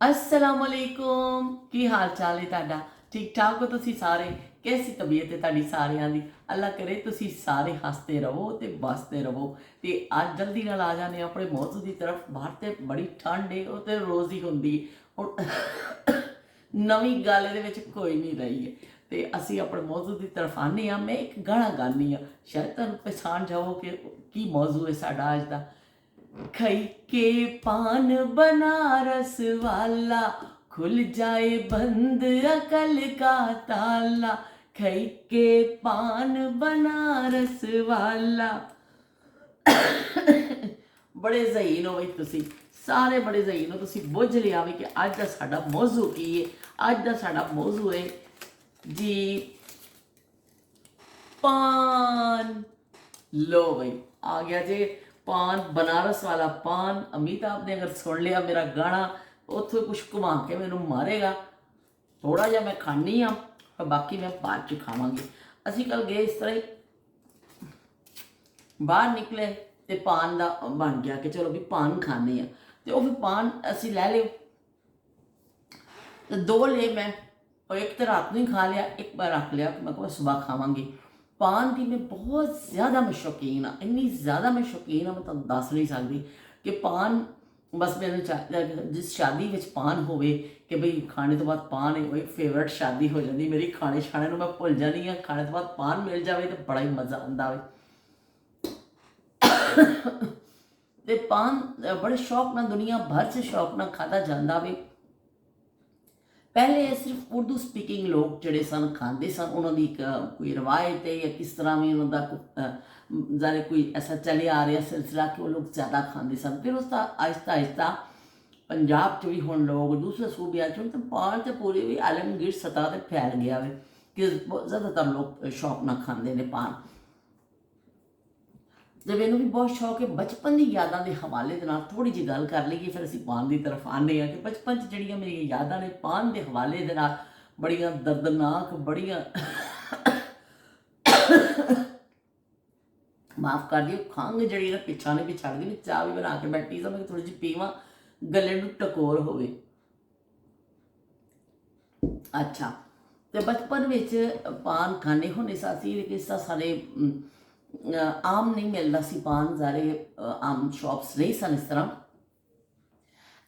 असलामुअलैकुम की हाल चाल है तुहाडा। ठीक ठाक हो तुसी सारे? कैसी तबीयत है तुहाडी सारियां दी? अल्लाह करे तुसी सारे हसते रहो ते बसते रहो। ते अज जल्दी नाल आ जाने अपने मौजू की तरफ। बाहर ते बड़ी ठंड है, वो तो रोज़ ही होंदी हुण नवीं गल इहदे विच कोई नहीं रही है। ते असी अपने मौजू की तरफ आने। मैं एक गाना गानी हाँ, शायद तुहानूं पछाण जाओ कि की मौजू है साडा अज दा। खई के पान बनारस वाला, खुल जाए बंद अकल का ताला। खई के पान बनारस वाला। बड़े जहीन हो बई तुसी, सारे बड़े जहीन हो। तुसी बुझ लिया भी कि अज का साडा मौजू की है। अज का साडा मौजू है जी पान। लो भाई आ गया जी पान, बनारस वाला पान। अमिताभ ने अगर सुन लिया मेरा गाना, उतो कुछ घुमा के मैनू मारेगा। थोड़ा जा मैं खानी हाँ, पर बाकी मैं बाद च खावांगी। असी कल गए इस तरह ही बाहर निकले तो पान का बन गया कि चलो भी पान खाने हैं। तो फिर पान असी लै लियो, तो दो ले मैं, और एक तो रात में ही खा लिया, एक बार रख लिया मैं को सुबह खावांगी। पान की मैं बहुत ज़्यादा मैं शौकीन हाँ, इन्नी ज़्यादा मैं शौकीन हाँ, मैं तुहानूं दस नहीं सकती कि पान बस मैंने चाहिए जिस शादी में पान होवे कि बई खाने तो बाद पान है, वही फेवरेट शादी हो जाती मेरी। खाने छाने मैं भुल जानी हाँ, खाने तो बाद पान मिल जाए तो बड़ा ही मज़ा आता है। ते पान बड़े शौक नाल दुनिया भर से शौक नाल खाधा जाता है। पहले सिर्फ उर्दू स्पीकिंग लोग जोड़े सन खाते सन, उन्होंने कोई रवायत है या किस तरह भी उन्होंने जाने कोई ऐसा चले आ रहा सिलसिला कि वो लोग ज़्यादा खाते सन। फिर उसका आहिस्ता आहिस्ता पंजाब च भी हुण लोग दूसरे सूबिया च तो पान तो पूरी भी आलमगीर सतह पर फैल गया है कि ज़्यादातर लोग शौक ना खाते हैं पान। तो मैनू भी बहुत शौक है। बचपन की यादों के हवाले के नाल थोड़ी जी गल कर लीए, फिर असीं पान की तरफ आने कि बचपन च जिहड़ियां मेरियां यादां ने पान के हवाले के नाल बड़ियां दर्दनाक, बड़ियां माफ़ कर दिओ, खंघ जिहड़ी ना पिछा नहीं भी छड्डदी। मैं चाह भी बना के बैठी सां, मैं थोड़ी जी पीवां, गले नूं टकोर होवे। अच्छा, तो बचपन में पान खाने होने सी, लेकिन इसका सारे आम नहीं मिलता सी पान। सारे आम शॉप्स नहीं सन इस तरह।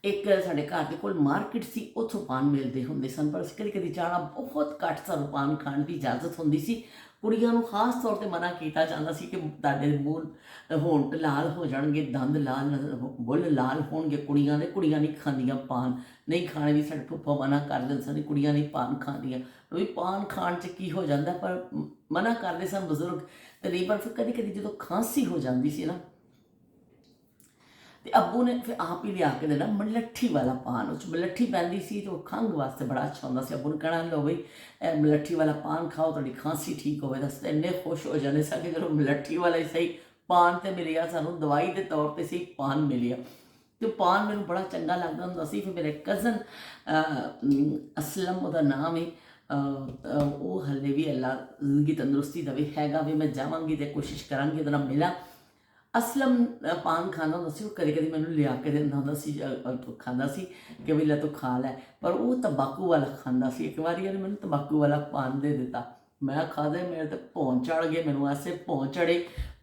एक साढ़े घर के कोल मार्केट सी, उत्थों पान मिलते होंगे सन, पर कभी कभी जाना बहुत घट सानू पान खाने की इजाजत होंदी सी। कुड़ियां नूं खास तौर पर मना किया जाता सी कि तुहाडे मूँह होंठ लाल हो जाएंगे, दंद लाल, बुल लाल होणगे कुड़ियां दे। कुड़ियां नहीं खांदियां पान, नहीं खाने भी साडे फुफ्फा मना कर दिंदे सन, कुड़ियां नहीं पान खांदियां। भी पान खाण च की हो जाता, पर मना करते सन बजुर्ग। तो नहीं, पर फिर कभी कभी जो खांसी हो जाती सी ना, तो अब्बू ने फिर आप ही लिया के देना मलट्ठी वाला पान। उस मलट्ठी पैंदी सी तो खंघ वास्ते बड़ा अच्छा होंदा सी। अब्बू ने कहना लो बई मलट्ठी वाला पान खाओ, थोड़ी खांसी ठीक होवे। दस इन्ने खुश हो जाने सा कि चलो मलट्ठी वाला ही सही पान तो मिल गया, सानू दवाई के तौर पर सही पान मिल गया। तो पान मैनू बड़ा चंगा लगता होंदा सी। फिर मेरे कज़न असलम उसका नाम है, वो हले भी अल्लाह जिंदगी तंदुरुस्ती दवे हैगा भी। मैं जावांगी तो कोशिश करांगी ਉਹਦੇ ਨਾਲ मिला। असलम पान खाना होंदा सी, वो कभी कभी मैनू लिया के दिंदा होंदा सी, खांदा सी कि भी लै तू खा लै। पर वो तंबाकू वाला खांदा सी। एक बार मैंने तंबाकू वाला पान दे दिता, मैं खादे, मेरे तो भौं चढ़ गए, मैनू ऐसे भौं चढ़े।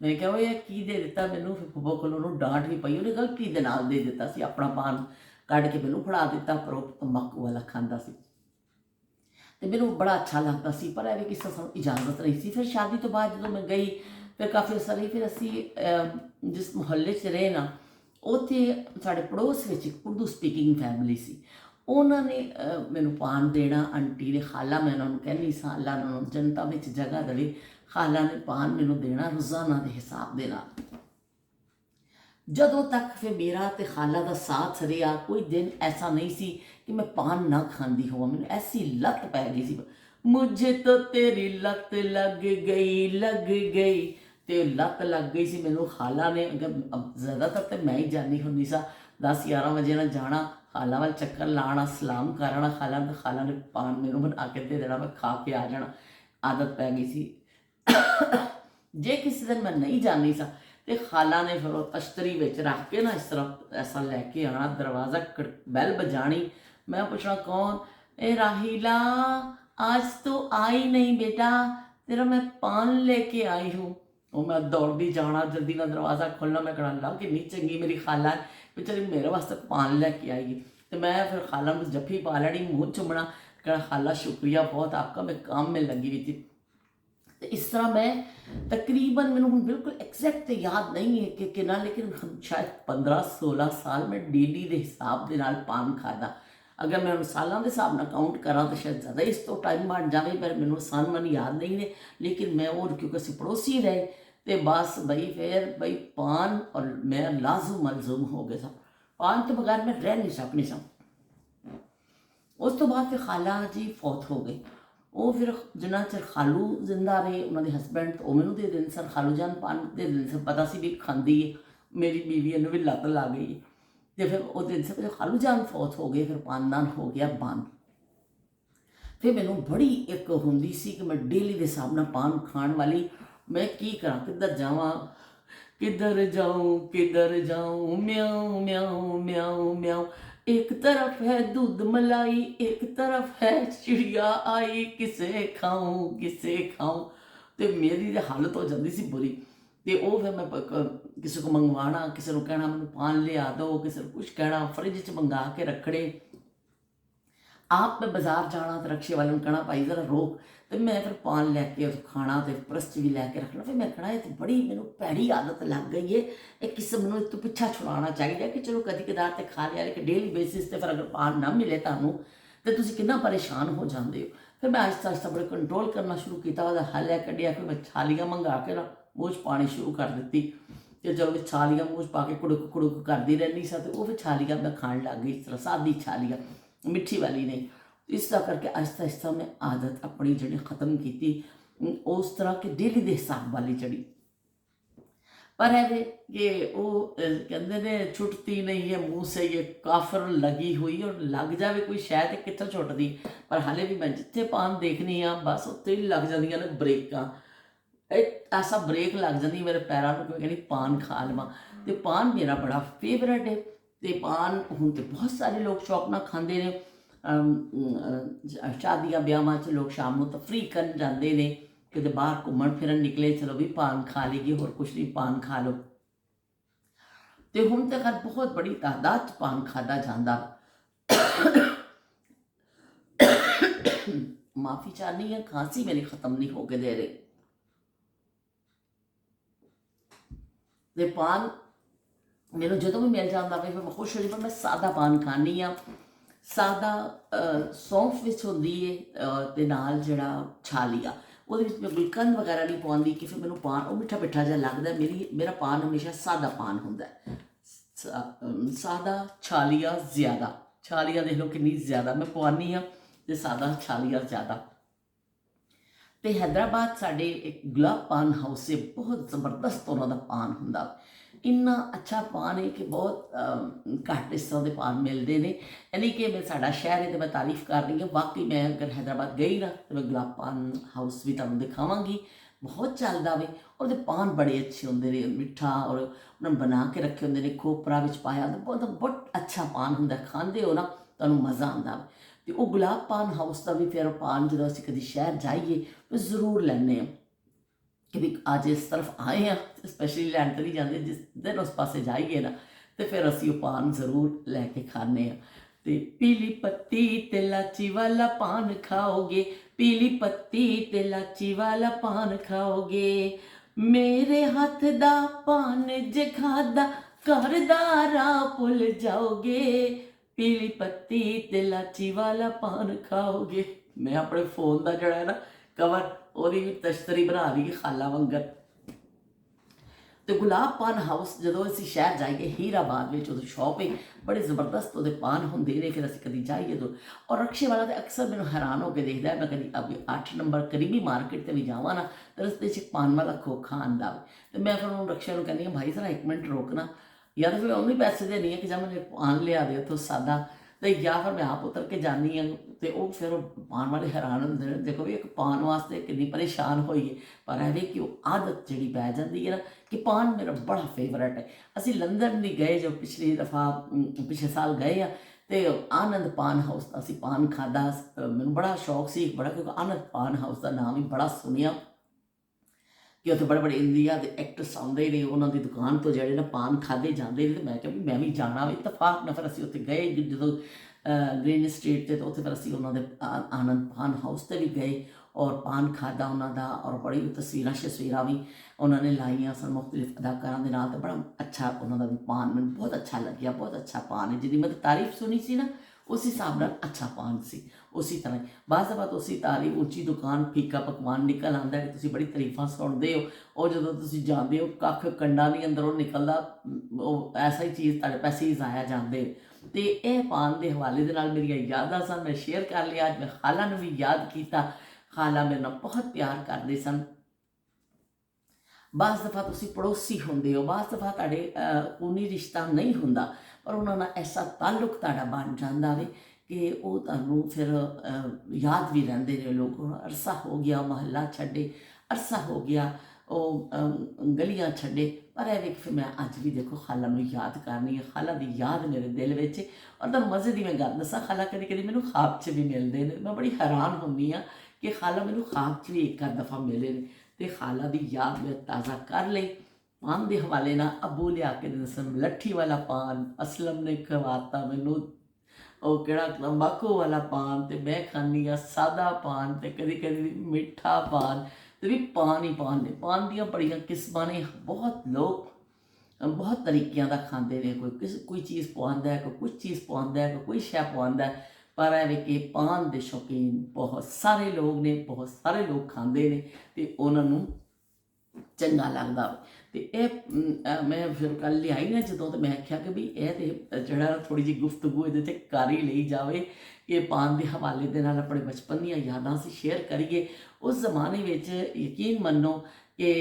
मैं क्या ये की दे दिता मैनू। फिर फुफ्फा कोलों डांट भी पई, उन्हें गलती दे नाल दे दिता सी। अपना पान कढ़ के मैनू फड़ा दिता, पर वो तंबाकू वाला खांदा सी। तो मैनू बड़ा अच्छा लगता सी, पर एवं किसी सानू इजाजत नहीं सी। फिर शादी तो बाद जो मैं गई, फिर काफ़ी अर्सा रही, फिर असी जिस मुहल्ले च रहे ना, उत्थे साढ़े पड़ोस में एक उर्दू स्पीकिंग फैमिली सी। उन्होंने मैनू पान देना, आंटी ने, खाला मैं उन्होंने कहनी सा, अल्लाह उन्होंने जनता में जगह देवे, खाला ने पान मैनू देना रोज़ाना के हिसाब के नाल। जदों तक फिर मेरा ते खाला का साथ रहा, कोई दिन ऐसा नहीं सी कि मैं पान ना खाती होवां। मैनूं ऐसी लत पै गई सी, मुझे तो तेरी लत लग गई, लग गई। तो लत लग गई सी मैनूं। खाला ने ज़्यादातर तो मैं ही जानी होंदी सा, 10-11 बजे ना जाना खाला वाल, चक्कर लाना, सलाम करना खाला, तो खाला ने पान मैनूं बना के दे देना, मैं खा के आ जाना। आदत पै गई सी। जे किसी दिन मैं नहीं जानी सा, तो खाला ने फिर वो तश्तरी विच रख के ना इस तरह ऐसा लैके आना, दरवाज़ा बैल बजानी, मैं पूछना कौन, ए राहीला आज तो आई नहीं बेटा, तेरा मैं पान लेके आई हूँ। ਉਹ ਮੈਂ ਦੌੜਦੀ ਜਾਣਾ, ਜਲਦੀ ਨਾਲ ਦਰਵਾਜ਼ਾ ਖੋਲ੍ਹਣਾ, ਮੈਂ ਕਹਿਣਾ ਲਾ ਕਿੰਨੀ ਚੰਗੀ ਮੇਰੀ ਖਾਲਾ ਹੈ, ਵਿਚਾਰੀ ਮੇਰੇ ਵਾਸਤੇ ਪਾਨ ਲੈ ਕੇ ਆਈ। ਤੇ ਮੈਂ ਫਿਰ ਖਾਲਾ ਨੂੰ ਜੱਫੀ ਪਾ ਲੈਣੀ, ਮੂੰਹ ਚੁੰਮਣਾ, कहना खाला शुक्रिया बहुत आपका, मैं काम में लगी हुई थी। तो इस तरह मैं तकरीबन मैंने हूँ बिल्कुल एग्जैक्ट याद नहीं है कि कितना, लेकिन शायद 15-16 साल मैं डेली के हिसाब के नाल पान खाता। अगर मैं सालों के हिसाब न काउंट करा तो शायद ज़्यादा इस तो टाइम बन जाए, पर मैंने सन मन याद नहीं ने। लेकिन मैं और क्योंकि असी पड़ोसी रहे तो बस बई फिर बई पान और मैं लाजुम मलजूम हो गया था। पान के बगैर मैं रह नहीं सकनी सा। उस तो बाद फिर खाला जी फौत हो गए। वो फिर जिन्ना चर खालू जिंदा रहे, उन्होंने हसबैंड तो मैनू दे दें सर, खालू जान पान दे दें सर, पता सी भी खाती है, मेरी बीवी इन्हों भी लत लग गई। तो फिर वो दिन से खालू जान फौत हो गए, फिर पानदान हो गया बंद। फिर मैनू बड़ी एक होंदी सी कि मैं डेली के हिसाब नाल पान खाण वाली, मैं की करा, किधर जावां, किधर जाऊं, किधर जाऊं, म्याऊं म्याऊं म्याऊं म्याऊं। एक तरफ है दूध मलाई, एक तरफ है चिड़िया आई, किसे खाऊं किसे खाऊं। तो मेरी तो हालत हो जाती सी बुरी। तो वो फिर मैं किसी को मंगवाना, किसी को कहना मैंने पान लिया दो, किसी को कुछ कहना, फ्रिज च मंगा के रखने। आप मैं बाजार जाना तो रक्शे वाले कहना भाई जरा रोक, तो मैं फिर पान लैके खाना, तो परस भी लैके रखना। फिर मैं कहना ये तो बड़ी मैनू भैड़ी आदत लग गई है, एक किस्म मैं तो पिछा छुड़ाना चाहिए कि चलो कभी कदार तो खा लिया, लेकिन डेली बेसिस से फिर अगर पान ना मिले तू तो तुम कितना परेशान हो जाते हो। फिर मैं आहिस्ता आहिस्ता बड़े कंट्रोल करना शुरू किया, वह हल है कढ़िया। फिर मैं छालियाँ मंगा के ना मूँह पानी शुरू कर दी। तो चलो फिर छालियाँ मूँह पा के कुड़क कुड़क करती रहनी सा, तो वो फिर छालियाँ मैं खाण लग गई, इस तरह सादी छालियाँ, मिठी वाली नहीं। इस तरह करके आहिस्ता आहिस्ता मैं आदत अपनी जी ख़त्म की उस तरह के डेली के हिसाब वाली जड़ी। पर है कि वो कहते ने छुटती नहीं है मुँह से ये काफर लगी हुई, और लग जाए कोई शायद कितों छुटती। पर हाले भी मैं जिथे पान देखनी हाँ बस उत्ते ही लग जांदियां ने ब्रेकां, ऐसा ब्रेक लग जाती मेरे पैरों को, कहनी पान खा लवां। तो पान मेरा बड़ा फेवरेट है। तो पान हुण तो बहुत सारे लोग शौक नाल खांदे ने। शादियां ब्याहां च लोग शाम को तफरी करन जाते हैं, किते बाहर घूमन फिरन निकले, चलो भी पान खा लीजिए, होर कुछ नहीं पान खा लो। तो हुण तो खैर बहुत बड़ी तादाद च पान खादा जांदा। माफ़ी चाहनी है, खांसी मेरी ख़त्म नहीं होके दे रही। तो पान मैनू जो भी मिल जाता है फिर मैं खुश हो जाती, पर मैं सादा पान खानी हाँ। सादा सौंफ विच होंदी है ते नाल जिहड़ा छालिया, ਉਹਦੇ ਵਿੱਚ मैं गुलकंद वगैरह नहीं पाती कि फिर मैनू पान वो मिठा मिठा जिहा लगदा। मेरा पान हमेशा सादा पान हुंदा है, सादा छालिया ज़्यादा। छालिया देख लो कितनी ज़्यादा मैं पवानी हाँ, ते सादा छालिया ज़्यादा। तो हैदराबाद साढ़े एक गुलाब पान हाउस से बहुत ज़बरदस्त उन्हों का पान हुंदा, इन्ना अच्छा पान है कि बहुत घट इस तरह के पान मिलते हैं। यानी कि मैं साडा शहर है तो मैं तारीफ कर रही हूँ, बाकी मैं अगर हैदराबाद गई ना तो मैं गुलाब पान हाउस भी तुहानूं दिखावांगी, बहुत चलदा वे। और वो पान बड़े अच्छे होंगे ने, मिठा, और उन्होंने बना के रखे होंगे ने, खोपरा विच पाया, तो बहुत अच्छा पान हुंदा, खांदे हो ना तुहानूं मज़ा आंदा। तो वो गुलाब पान हाउस का भी फिर पान जो असीं कदी शहर जाइए तो जरूर लैने कि भी अज इस तरफ आए हैं, स्पैशली लैन तो नहीं जाते, जिस दिन उस पासे जाइए ना तो फिर असी वो पान जरूर लैके खाने। तो पीली पत्ती ते लाची वाला पान खाओगे, पीली पत्ती ते लाची वाला पान खाओगे, मेरे हाथ दा पान जे खादा घर दा राह भुल जाओगे, पीली पत्ती ते लाची वाला पान खाओगे। मैं अपने फोन का जड़ा है ना कवर ਉਹਦੀ ਵੀ ਤਸ਼ਤਰੀ ਬਣਾ ਲਈ ਖਾਲਾ ਵੰਗਰ। तो गुलाब पान हाउस जो असी शहर जाइए हीराबाद में उदो शॉप है, बड़े जबरदस्त वो पान होंगे ने। फिर असी कभी जाइए तो, और रक्शे वाला तो अक्सर मैं हैरान होकर देखता है, मैं कभी अभी 8 नंबर करीबी मार्केट से भी जावा ना तो रस्ते च पान वाला खोखा आंदा, तो मैं फिर उन्होंने रक्शे में कहनी भाई जरा 1 मिनट रोकना, या तो फिर उन्हें पैसे देनी है कि जब मैंने पान लिया दे उतो सादा, तो या फिर मैं आप उतर के जानी हाँ। तो वो फिर पान वाले हैरान होंगे ने, देखो भी एक पान वास्ते कितनी परेशान होई है। पर है कि वो आदत जी पै जाती है ना कि पान मेरा बड़ा फेवरेट है। असी लंदन भी गए जो पिछली दफ़ा पिछले साल गए हैं, ਤੇ ਆਨੰਦ ਪਾਨ ਹਾਊਸ ਦਾ ਅਸੀਂ ਪਾਨ ਖਾਧਾ। ਮੈਨੂੰ ਬੜਾ ਸ਼ੌਕ ਸੀ ਬੜਾ, ਕਿਉਂਕਿ ਆਨੰਦ ਪਾਨ ਹਾਊਸ ਦਾ ਨਾਮ ਹੀ ਬੜਾ ਸੁਣਿਆ ਕਿ ਉੱਥੇ ਬੜੇ ਬੜੇ ਇੰਡੀਆ ਦੇ ਐਕਟਰਸ ਆਉਂਦੇ ਨੇ, ਉਹਨਾਂ ਦੀ ਦੁਕਾਨ ਤੋਂ ਜਿਹੜੇ ਨਾ ਪਾਨ ਖਾਦੇ ਜਾਂਦੇ ਨੇ। ਤੇ ਮੈਂ ਕਿਹਾ ਵੀ ਮੈਂ ਵੀ ਜਾਣਾ ਵਾ। ਇਤਫਾਕ ਨਾਲ ਫਿਰ ਅਸੀਂ ਉੱਥੇ ਗਏ ਜਦੋਂ ਗ੍ਰੀਨ ਸਟਰੀਟ 'ਤੇ। ਤਾਂ ਉੱਥੇ ਫਿਰ ਅਸੀਂ ਉਹਨਾਂ ਦੇ ਆਨੰਦ ਪਾਨ ਹਾਊਸ 'ਤੇ ਵੀ ਗਏ ਔਰ ਪਾਨ ਖਾਧਾ ਉਹਨਾਂ ਦਾ। ਔਰ ਬੜੀ ਤਸਵੀਰਾਂ ਵੀ ਉਹਨਾਂ ਨੇ ਲਾਈਆਂ ਸਨ ਮੁਖਤਲਿਫ ਅਦਾਕਾਰਾਂ ਦੇ ਨਾਲ। ਤਾਂ ਬੜਾ ਅੱਛਾ ਉਹਨਾਂ ਦਾ ਵੀ ਪਾਨ ਮੈਨੂੰ ਬਹੁਤ ਅੱਛਾ ਲੱਗਿਆ। ਬਹੁਤ ਅੱਛਾ ਪਾਨ ਹੈ, ਜਿਹਦੀ ਮੈਂ ਤਾਰੀਫ ਸੁਣੀ ਸੀ ਨਾ ਉਸ ਹਿਸਾਬ ਨਾਲ ਅੱਛਾ ਪਾਨ ਸੀ। ਉਸੇ ਤਰ੍ਹਾਂ ਬਾਅਦ ਉਸੇ ਤਾਰੀਫ ਉੱਚੀ ਦੁਕਾਨ ਫੀਕਾ ਪਕਵਾਨ ਨਿਕਲ ਆਉਂਦਾ ਕਿ ਤੁਸੀਂ ਬੜੀ ਤਾਰੀਫਾਂ ਸੁਣਦੇ ਹੋ, ਉਹ ਜਦੋਂ ਤੁਸੀਂ ਜਾਂਦੇ ਹੋ ਕੱਖ ਕੰਡਾ ਨਹੀਂ ਅੰਦਰੋਂ ਨਿਕਲਦਾ, ਉਹ ਐਸਾ ਹੀ ਚੀਜ਼ ਤੁਹਾਡੇ ਪੈਸੇ ਹੀ ਜ਼ਾਇਆ ਜਾਂਦੇ। ਅਤੇ ਇਹ ਪਾਨ ਦੇ ਹਵਾਲੇ ਦੇ ਨਾਲ ਮੇਰੀਆਂ ਯਾਦਾਂ ਸਨ, ਮੈਂ ਸ਼ੇਅਰ ਕਰ ਲਿਆ। ਅੱਜ ਮੈਂ ਖਾਲਾ ਨੂੰ ਵੀ ਯਾਦ ਕੀਤਾ। ਖਾਲਾ ਮੇਰੇ ਨਾਲ ਬਹੁਤ ਪਿਆਰ ਕਰਦੇ ਸਨ। ਬਾਜ਼ ਦਫਾ ਤੁਸੀਂ ਪੜੋਸੀ ਹੁੰਦੇ ਹੋ, ਬਾਜ਼ ਦਫਾ ਤੁਹਾਡੇ ਖੂਨੀ ਰਿਸ਼ਤਾ ਨਹੀਂ ਹੁੰਦਾ, ਪਰ ਉਹਨਾਂ ਨਾਲ ਐਸਾ ਤਾਲੁਕ ਤੁਹਾਡਾ ਬਣ ਜਾਂਦਾ ਵੇ ਕਿ ਉਹ ਤੁਹਾਨੂੰ ਫਿਰ ਯਾਦ ਵੀ ਰਹਿੰਦੇ ਨੇ ਲੋਕ। ਹੁਣ ਅਰਸਾ ਹੋ ਗਿਆ ਮੁਹੱਲਾ ਛੱਡੇ, ਅਰਸਾ ਹੋ ਗਿਆ ਉਹ ਗਲੀਆਂ ਛੱਡੇ, ਪਰ ਇਹ ਵੇਖ ਫਿਰ ਮੈਂ ਅੱਜ ਵੀ ਦੇਖੋ ਖਾਲਾ ਨੂੰ ਯਾਦ ਕਰਨੀ ਹੈ। ਖਾਲਾ ਦੀ ਯਾਦ ਮੇਰੇ ਦਿਲ ਵਿੱਚ। ਔਰ ਤਾਂ ਮਜ਼ੇ ਦੀ ਮੈਂ ਗੱਲ ਦੱਸਾਂ, ਖਾਲਾ ਕਦੀ ਕਦੀ ਮੈਨੂੰ ਖਾਬ 'ਚ ਵੀ ਮਿਲਦੇ ਨੇ। ਮੈਂ ਬੜੀ ਹੈਰਾਨ ਹੁੰਦੀ ਹਾਂ ਕਿ ਖਾਲਾ ਮੈਨੂੰ ਖਾਬ 'ਚ ਵੀ ਇੱਕ ਅੱਧ ਦਫਾ ਮਿਲੇ ਨੇ। ਅਤੇ ਖਾਲਾ ਦੀ ਯਾਦ ਮੈਂ ਤਾਜ਼ਾ ਕਰ ਲਈ। ਪਾਨ ਦੇ ਹਵਾਲੇ ਨਾਲ ਅੱਬੂ ਲਿਆ ਕੇ ਦੱਸਣ ਲੱਠੀ ਵਾਲਾ ਪਾਨ, ਅਸਲਮ ਨੇ ਖਵਾਤਾ ਮੈਨੂੰ ਉਹ ਕਿਹੜਾ ਤੰਬਾਕੂ ਵਾਲਾ ਪਾਨ, ਅਤੇ ਮੈਂ ਖਾਂਦੀ ਹਾਂ ਸਾਦਾ ਪਾਨ, ਅਤੇ ਕਦੀ ਕਦੀ ਮਿੱਠਾ ਪਾਨ। ਅਤੇ ਵੀ ਪਾਨ ਹੀ ਪਾਨ ਨੇ। ਪਾਨ ਦੀਆਂ ਬੜੀਆਂ ਕਿਸਮਾਂ ਨੇ। ਬਹੁਤ ਲੋਕ ਬਹੁਤ ਤਰੀਕਿਆਂ ਦਾ ਖਾਂਦੇ ਨੇ। ਕੋਈ ਚੀਜ਼ ਪਵਾਉਂਦਾ, ਕੋਈ ਕੁਛ ਚੀਜ਼ ਪਵਾਉਂਦਾ, ਕੋਈ ਸ਼ੈ ਪਵਾਉਂਦਾ। ਪਰ ਇਹ ਵੇ ਕਿ ਪਾਨ ਦੇ ਸ਼ੌਕੀਨ ਬਹੁਤ ਸਾਰੇ ਲੋਕ ਨੇ, ਬਹੁਤ ਸਾਰੇ ਲੋਕ ਖਾਂਦੇ ਨੇ ਅਤੇ ਉਹਨਾਂ ਨੂੰ ਚੰਗਾ ਲੱਗਦਾ। ਅਤੇ ਇਹ ਮੈਂ ਫਿਰ ਕੱਲ੍ਹ ਲਿਆਈ ਨਾ ਜਦੋਂ, ਤਾਂ ਮੈਂ ਆਖਿਆ ਕਿ ਵੀ ਇਹ ਤਾਂ ਜਿਹੜਾ ਥੋੜ੍ਹੀ ਜਿਹੀ ਗੁਫ਼ਤਗੂ ਇਹਦੇ 'ਤੇ ਕਰ ਹੀ ਲਈ ਜਾਵੇ ਕਿ ਪਾਨ ਦੇ ਹਵਾਲੇ ਦੇ ਨਾਲ ਆਪਣੇ ਬਚਪਨ ਦੀਆਂ ਯਾਦਾਂ ਅਸੀਂ ਸ਼ੇਅਰ ਕਰੀਏ। ਉਸ ਜ਼ਮਾਨੇ ਵਿੱਚ ਯਕੀਨ ਮੰਨੋ ਕਿ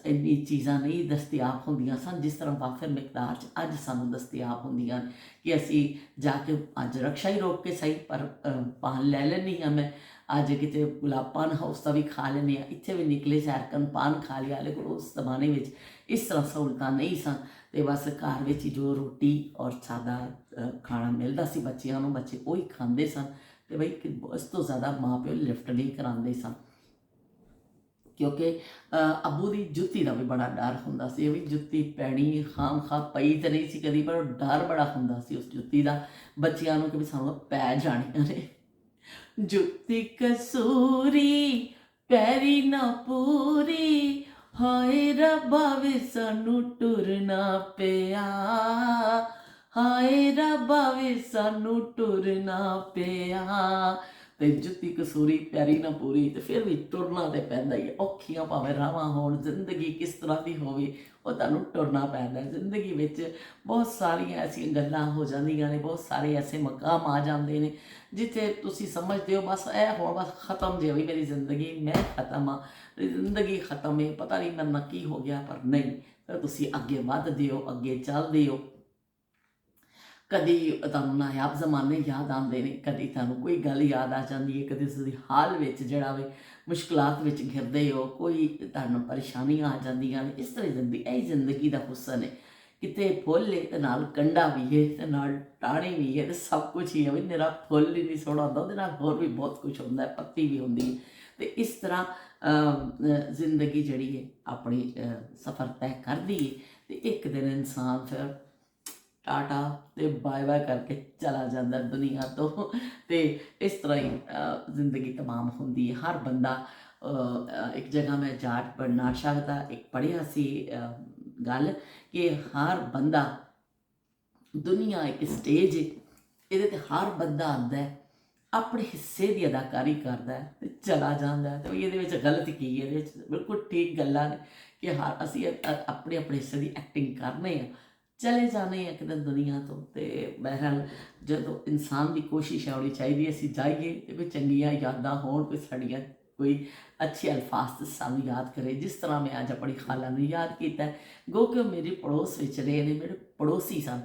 ਇੰਨੀ ਚੀਜ਼ਾਂ ਨਹੀਂ ਦਸਤਿਆਬ ਹੁੰਦੀਆਂ ਸਨ ਜਿਸ ਤਰ੍ਹਾਂ ਵਾਫਰ ਮਿਕਦਾਰ 'ਚ ਅੱਜ ਸਾਨੂੰ ਦਸਤਿਆਬ ਹੁੰਦੀਆਂ ਕਿ ਅਸੀਂ ਜਾ ਕੇ ਅੱਜ ਰਕਸ਼ਾ ਹੀ ਰੋਕ ਕੇ ਸਹੀ ਪਰ ਪਾਨ ਲੈ ਲੈਂਦੀ ਹਾਂ। ਮੈਂ ਅੱਜ ਕਿਤੇ ਗੁਲਾਬ ਪਾਨ ਹਾਊਸ ਦਾ ਵੀ ਖਾ ਲੈਂਦੇ ਹਾਂ, ਇੱਥੇ ਵੀ ਨਿਕਲੇ ਸੈਰਕਨ ਪਾਨ ਖਾ ਲਿਆ। ਲੇਕਿਨ ਉਸ ਜ਼ਮਾਨੇ ਵਿੱਚ ਇਸ ਤਰ੍ਹਾਂ ਸਹੂਲਤਾਂ ਨਹੀਂ ਸਨ। ਅਤੇ ਬਸ ਘਰ ਵਿੱਚ ਹੀ ਜੋ ਰੋਟੀ ਔਰ ਸਾਦਾ ਖਾਣਾ ਮਿਲਦਾ ਸੀ ਬੱਚਿਆਂ ਨੂੰ, ਬੱਚੇ ਉਹੀ ਖਾਂਦੇ ਸਨ। ਅਤੇ ਬਈ ਇਸ ਤੋਂ ਜ਼ਿਆਦਾ ਮਾਂ ਪਿਓ ਲਿਫਟ ਨਹੀਂ ਕਰਾਉਂਦੇ ਸਨ, ਕਿਉਂਕਿ ਅੱਬੂ ਦੀ ਜੁੱਤੀ ਦਾ ਵੀ ਬੜਾ ਡਰ ਹੁੰਦਾ ਸੀ। ਇਹ ਵੀ ਜੁੱਤੀ ਪੈਣੀ ਖਾਮ ਖਾ ਪਈ ਤਾਂ ਨਹੀਂ ਸੀ ਕਦੀ, ਪਰ ਡਰ ਬੜਾ ਹੁੰਦਾ ਸੀ ਉਸ ਜੁੱਤੀ ਦਾ ਬੱਚਿਆਂ ਨੂੰ ਕਿ ਵੀ ਸਾਨੂੰ ਪੈ ਜਾਣੀਆਂ ਨੇ। ਜੁੱਤੀ ਕਸੂਰੀ ਪੈਰੀ ਨਾ ਪੂਰੀ, ਹਾਏ ਰੱਬਾ ਵੇ ਸਾਨੂੰ ਟੁਰਨਾ ਪਿਆ, ਹਾਏ ਰੱਬਾ ਵੇ ਸਾਨੂੰ ਟੁਰਨਾ ਪਿਆ। ਅਤੇ ਜੁੱਤੀ ਕਸੂਰੀ ਪੈਰੀ ਨਾ ਪੂਰੀ, ਅਤੇ ਫਿਰ ਵੀ ਤੁਰਨਾ ਤਾਂ ਪੈਂਦਾ ਹੀ ਹੈ। ਔਖੀਆਂ ਭਾਵੇਂ ਰਾਹਾਂ ਹੋਣ, ਜ਼ਿੰਦਗੀ ਕਿਸ ਤਰ੍ਹਾਂ ਦੀ ਹੋਵੇ, ਉਹ ਤੁਹਾਨੂੰ ਤੁਰਨਾ ਪੈਂਦਾ। ਜ਼ਿੰਦਗੀ ਵਿੱਚ ਬਹੁਤ ਸਾਰੀਆਂ ਐਸੀਆਂ ਗੱਲਾਂ ਹੋ ਜਾਂਦੀਆਂ ਨੇ, ਬਹੁਤ ਸਾਰੇ ਐਸੇ ਮਕਾਮ ਆ ਜਾਂਦੇ ਨੇ ਜਿੱਥੇ ਤੁਸੀਂ ਸਮਝਦੇ ਹੋ ਬਸ ਇਹ ਹੁਣ ਬਸ ਖਤਮ ਜੇ ਹੋਈ ਮੇਰੀ ਜ਼ਿੰਦਗੀ, ਮੈਂ ਖਤਮ ਹਾਂ, ਜ਼ਿੰਦਗੀ ਖਤਮ ਹੈ, ਪਤਾ ਨਹੀਂ ਮੇਰੇ ਨਾਲ ਕੀ ਹੋ ਗਿਆ। ਪਰ ਨਹੀਂ, ਫਿਰ ਤੁਸੀਂ ਅੱਗੇ ਵੱਧਦੇ ਹੋ, ਅੱਗੇ ਚੱਲਦੇ ਹੋ। ਕਦੀ ਤੁਹਾਨੂੰ ਨਾਯਾਬ ਜ਼ਮਾਨੇ ਯਾਦ ਆਉਂਦੇ ਨੇ, ਕਦੀ ਤੁਹਾਨੂੰ ਕੋਈ ਗੱਲ ਯਾਦ ਆ ਜਾਂਦੀ ਹੈ, ਕਦੇ ਤੁਸੀਂ ਹਾਲ ਵਿੱਚ ਜਿਹੜਾ ਵੇ ਮੁਸ਼ਕਲਾਤ ਵਿੱਚ ਘਿਰਦੇ ਹੋ, ਕੋਈ ਤੁਹਾਨੂੰ ਪਰੇਸ਼ਾਨੀਆਂ ਆ ਜਾਂਦੀਆਂ ਨੇ। ਇਸ ਤਰ੍ਹਾਂ ਇਹ ਜ਼ਿੰਦਗੀ ਦਾ ਹੁਸਨ ਹੈ। ਕਿਤੇ ਫੁੱਲ ਹੈ ਅਤੇ ਨਾਲ ਕੰਡਾ ਵੀ ਹੈ ਅਤੇ ਨਾਲ ਟਾਹਣੀ ਵੀ ਹੈ ਅਤੇ ਸਭ ਕੁਛ ਹੀ ਹੈ। ਵੀ ਨਿਰਾ ਫੁੱਲ ਹੀ ਨਹੀਂ ਸੋਹਣਾ ਹੁੰਦਾ, ਉਹਦੇ ਨਾਲ ਹੋਰ ਵੀ ਬਹੁਤ ਕੁਛ ਹੁੰਦਾ ਹੈ, ਪੱਤੀ ਵੀ ਹੁੰਦੀ ਹੈ। ਅਤੇ ਇਸ ਤਰ੍ਹਾਂ ਜ਼ਿੰਦਗੀ ਜਿਹੜੀ ਹੈ ਆਪਣੀ ਸਫ਼ਰ ਤੈਅ ਕਰਦੀ ਹੈ ਅਤੇ ਇੱਕ ਦਿਨ ਇਨਸਾਨ ਫਿਰ ਟਾਟਾ ਅਤੇ ਬਾਏ ਬਾਏ ਕਰਕੇ ਚਲਾ ਜਾਂਦਾ ਦੁਨੀਆ ਤੋਂ। ਅਤੇ ਇਸ ਤਰ੍ਹਾਂ ਹੀ ਜ਼ਿੰਦਗੀ ਤਮਾਮ ਹੁੰਦੀ ਹੈ। ਹਰ ਬੰਦਾ ਇੱਕ ਜਗ੍ਹਾ ਮੈਂ ਜਾਟ ਬਰਨਾਰਸ਼ਾਹ ਦਾ ਇੱਕ ਪੜ੍ਹਿਆ ਸੀ ਗੱਲ ਕਿ ਹਰ ਬੰਦਾ ਦੁਨੀਆ ਇੱਕ ਸਟੇਜ ਹੈ, ਇਹਦੇ 'ਤੇ ਹਰ ਬੰਦਾ ਆਉਂਦਾ ਆਪਣੇ ਹਿੱਸੇ ਦੀ ਅਦਾਕਾਰੀ ਕਰਦਾ ਅਤੇ ਚਲਾ ਜਾਂਦਾ। ਅਤੇ ਇਹਦੇ ਵਿੱਚ ਗਲਤ ਕੀ ਹੈ? ਇਹਦੇ ਵਿੱਚ ਬਿਲਕੁਲ ਠੀਕ ਗੱਲਾਂ ਨੇ ਕਿ ਅਸੀਂ ਆਪਣੇ ਆਪਣੇ ਹਿੱਸੇ ਦੀ ਐਕਟਿੰਗ ਕਰਨੇ ਆ, ਚਲੇ ਜਾਣੇ ਆ ਇੱਕ ਦਿਨ ਦੁਨੀਆ ਤੋਂ। ਅਤੇ ਬਹਿਰਹਾਲ ਜਦੋਂ ਇਨਸਾਨ ਦੀ ਕੋਸ਼ਿਸ਼ ਹੋਣੀ ਚਾਹੀਦੀ ਅਸੀਂ ਜਾਈਏ ਅਤੇ ਕੋਈ ਚੰਗੀਆਂ ਯਾਦਾਂ ਹੋਣ, ਕੋਈ ਸਾਡੀਆਂ ਕੋਈ ਅੱਛੇ ਅਲਫਾਜ਼ ਸਾਨੂੰ ਯਾਦ ਕਰੇ। ਜਿਸ ਤਰ੍ਹਾਂ ਮੈਂ ਅੱਜ ਆਪਣੀ ਖਾਲਾ ਨੂੰ ਯਾਦ ਕੀਤਾ, ਗੋ ਕਿ ਉਹ ਮੇਰੀ ਪੜੋਸ ਵਿੱਚ ਰਹੇ ਨੇ, ਮੇਰੇ ਪੜੋਸੀ ਸਨ,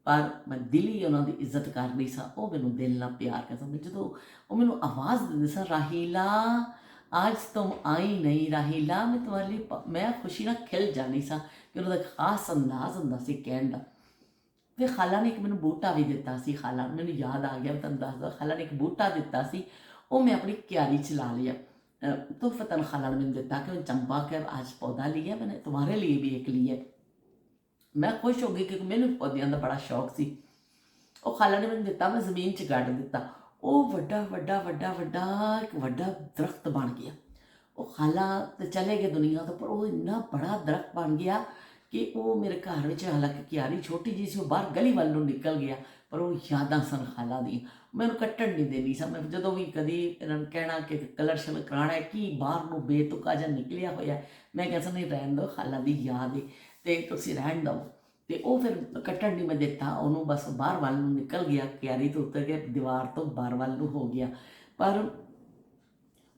ਪਰ ਮੈਂ ਦਿਲੀ ਉਹਨਾਂ ਦੀ ਇੱਜ਼ਤ ਕਰਦੀ ਸਾਂ। ਉਹ ਮੈਨੂੰ ਦਿਲ ਨਾਲ ਪਿਆਰ ਕਰਦੇ। ਜਦੋਂ ਉਹ ਮੈਨੂੰ ਆਵਾਜ਼ ਦਿੰਦੇ ਸਨ, ਰਾਹੀਲਾ आज तुम आई नहीं राहीला, मैं तुम्हारे लिए मैं खुशी ਨਾਲ ਖਿਲ ਜਾਣੀ ਸਾਂ ਕਿ ਉਹਨਾਂ ਦਾ ਖਾਸ ਅੰਦਾਜ਼ ਹੁੰਦਾ ਸੀ ਕਹਿਣ ਦਾ। ਫਿਰ ਖਾਲਾ ਨੇ ਇੱਕ ਮੈਨੂੰ ਬੂਟਾ ਵੀ ਦਿੱਤਾ ਸੀ। ਖਾਲਾ ਨੇ, ਮੈਨੂੰ ਯਾਦ ਆ ਗਿਆ, ਮੈਂ ਤੁਹਾਨੂੰ ਦੱਸਦਾ, ਖਾਲਾ ਨੇ ਇੱਕ ਬੂਟਾ ਦਿੱਤਾ ਸੀ, ਉਹ ਮੈਂ अपनी क्यारी च ला लिया। तोहफतन खाला ने मैंने दिता कि चंपा के आज पौधा लिया, मैंने तुम्हारे लिए भी एक लिया। मैं खुश हो गई क्योंकि मैंने पौधों का बड़ा शौक सी। ਉਹ ਖਾਲਾ ਨੇ ਮੈਨੂੰ ਦਿੱਤਾ, ਮੈਂ ਜ਼ਮੀਨ 'ਚ ਗੱਡ ਦਿੱਤਾ। ਉਹ ਵੱਡਾ ਵੱਡਾ ਵੱਡਾ ਵੱਡਾ ਇੱਕ ਵੱਡਾ ਦਰਖਤ ਬਣ ਗਿਆ। ਉਹ ਖਾਲਾ ਤੇ ਚਲੇ ਗਏ ਦੁਨੀਆ ਤੋਂ, ਪਰ ਉਹ ਇੰਨਾ ਬੜਾ ਦਰਖਤ ਬਣ ਗਿਆ ਕਿ ਉਹ ਮੇਰੇ ਘਰ ਵਿੱਚ, ਹਾਲਾਂਕਿ ਕਿਆਰੀ ਛੋਟੀ ਜਿਹੀ ਸੀ, ਉਹ ਬਾਹਰ ਗਲੀ ਵੱਲ ਨੂੰ ਨਿਕਲ ਗਿਆ, ਪਰ ਉਹ ਯਾਦਾਂ ਸਨ ਖਾਲਾ ਦੀਆਂ। ਮੈਨੂੰ ਕੱਟਣ ਨਹੀਂ ਦੇਣੀ ਸਾਂ। ਮੈਂ ਜਦੋਂ ਵੀ ਕਦੀ ਇਹਨਾਂ ਨੂੰ ਕਹਿਣਾ ਕਿ ਕਲਰ ਸ਼ਲਰ ਕਰਾਉਣਾ ਹੈ, ਕੀ ਬਾਹਰ ਨੂੰ ਬੇਤੁਕਾ ਜਿਹਾ ਨਿਕਲਿਆ ਹੋਇਆ, ਮੈਂ ਕਹਿੰਦਾ ਨਹੀਂ ਰਹਿਣ ਦਿਓ, ਖਾਲਾ ਦੀ ਯਾਦ ਹੈ ਅਤੇ ਤੁਸੀਂ ਰਹਿਣ ਦਿਓ। ਅਤੇ ਉਹ ਫਿਰ ਕੱਟਣ ਨਹੀਂ ਮੈਂ ਦਿੱਤਾ ਉਹਨੂੰ, ਬਸ ਬਾਹਰ ਵੱਲ ਨੂੰ ਨਿਕਲ ਗਿਆ, ਕਿਆਰੀ ਤੋਂ ਉਤਰ ਕੇ ਦੀਵਾਰ ਤੋਂ ਬਾਹਰ ਵੱਲ ਨੂੰ ਹੋ ਗਿਆ। ਪਰ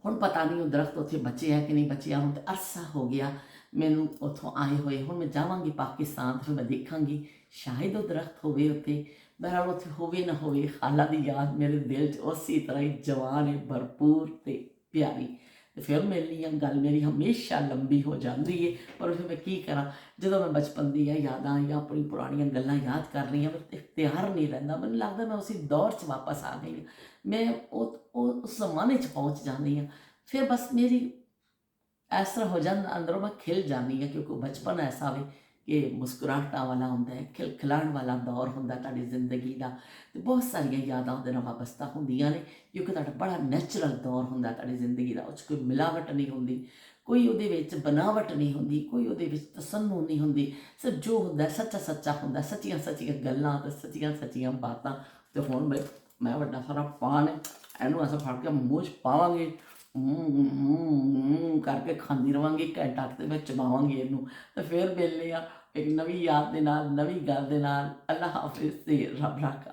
ਹੁਣ ਪਤਾ ਨਹੀਂ ਉਹ ਦਰਖਤ ਉੱਥੇ ਬਚਿਆ ਕਿ ਨਹੀਂ ਬਚਿਆ। ਹੁਣ ਤਾਂ ਅਰਸਾ ਹੋ ਗਿਆ ਮੈਨੂੰ ਉੱਥੋਂ ਆਏ ਹੋਏ। ਹੁਣ ਮੈਂ ਜਾਵਾਂਗੀ ਪਾਕਿਸਤਾਨ, ਫਿਰ ਮੈਂ ਦੇਖਾਂਗੀ ਸ਼ਾਇਦ ਉਹ ਦਰਖਤ ਹੋਵੇ ਉੱਥੇ। ਬਹਰਹਾਲ ਉੱਥੇ ਹੋਵੇ ਨਾ ਹੋਵੇ, ਖਾਲਾ ਦੀ ਯਾਦ ਮੇਰੇ ਦਿਲ 'ਚ ਉਸੇ ਤਰ੍ਹਾਂ ਹੀ ਜਵਾਨ ਹੈ, ਭਰਪੂਰ ਅਤੇ ਪਿਆਰੀ। ਅਤੇ ਫਿਰ ਮੇਰੇ ਲਈ ਗੱਲ ਮੇਰੀ ਹਮੇਸ਼ਾ ਲੰਬੀ ਹੋ ਜਾਂਦੀ ਹੈ। ਪਰ ਫਿਰ ਮੈਂ ਕੀ ਕਰਾਂ, ਜਦੋਂ ਮੈਂ ਬਚਪਨ ਦੀਆਂ ਯਾਦਾਂ ਜਾਂ ਆਪਣੀ ਪੁਰਾਣੀਆਂ ਗੱਲਾਂ ਯਾਦ ਕਰ ਰਹੀ ਹਾਂ, ਮੈਂ ਇਖਤਿਆਰ ਨਹੀਂ ਰਹਿੰਦਾ। ਮੈਨੂੰ ਲੱਗਦਾ ਮੈਂ ਉਸੇ ਦੌਰ 'ਚ ਵਾਪਸ ਆ ਗਈ ਹਾਂ। ਮੈਂ ਉਹ ਉਸ ਜ਼ਮਾਨੇ 'ਚ ਪਹੁੰਚ ਜਾਂਦੀ ਹਾਂ। ਫਿਰ ਬਸ ਮੇਰੀ ਇਸ ਤਰ੍ਹਾਂ ਹੋ ਜਾਂਦਾ, ਅੰਦਰੋਂ ਮੈਂ ਖਿਲ ਜਾਂਦੀ ਹਾਂ, ਕਿਉਂਕਿ ਬਚਪਨ ਐਸਾ ਵੇ ਕਿ ਮੁਸਕਰਾਹਟਾਂ ਵਾਲਾ ਹੁੰਦਾ ਹੈ, ਖਿਲਖਿਲਾਉਣ ਵਾਲਾ ਦੌਰ ਹੁੰਦਾ ਤੁਹਾਡੀ ਜ਼ਿੰਦਗੀ ਦਾ, ਅਤੇ ਬਹੁਤ ਸਾਰੀਆਂ ਯਾਦਾਂ ਉਹਦੇ ਨਾਲ ਵਾਬਸਤਾ ਹੁੰਦੀਆਂ ਨੇ, ਕਿਉਂਕਿ ਤੁਹਾਡਾ ਬੜਾ ਨੈਚੁਰਲ ਦੌਰ ਹੁੰਦਾ ਤੁਹਾਡੀ ਜ਼ਿੰਦਗੀ ਦਾ। ਉਹ 'ਚ ਕੋਈ ਮਿਲਾਵਟ ਨਹੀਂ ਹੁੰਦੀ, ਕੋਈ ਉਹਦੇ ਵਿੱਚ ਬਨਾਵਟ ਨਹੀਂ ਹੁੰਦੀ, ਕੋਈ ਉਹਦੇ ਵਿੱਚ ਤਸੰਨੁ ਨਹੀਂ ਹੁੰਦੀ। ਸਿਰਫ ਜੋ ਹੁੰਦਾ ਸੱਚਾ ਸੱਚਾ ਹੁੰਦਾ, ਸੱਚੀਆਂ ਸੱਚੀਆਂ ਗੱਲਾਂ ਅਤੇ ਸੱਚੀਆਂ ਸੱਚੀਆਂ ਬਾਤਾਂ। ਅਤੇ ਹੁਣ ਮੈਂ ਵੱਡਾ ਸਾਰਾ ਪਾਨ ਹੈ, ਇਹਨੂੰ ਐਸਾ ਫੜ ਕੇ ਮੂੰਹ 'ਚ ਪਾਵਾਂਗੇ, ਕਰਕੇ ਖਾਂਦੀ ਰਹਾਂਗੀ, ਘੰਟਾ ਕੁ ਤੇ ਮੈਂ ਚਬਾਵਾਂਗੀ ਇਹਨੂੰ। ਅਤੇ ਫਿਰ ਮਿਲਦੇ ਹਾਂ ਇੱਕ ਨਵੀਂ ਯਾਦ ਦੇ ਨਾਲ, ਨਵੀਂ ਗੱਲ ਦੇ ਨਾਲ। ਅੱਲਾ ਹਾਫਿਜ਼ ਤੇ ਰੱਬ ਰਾਖਾ।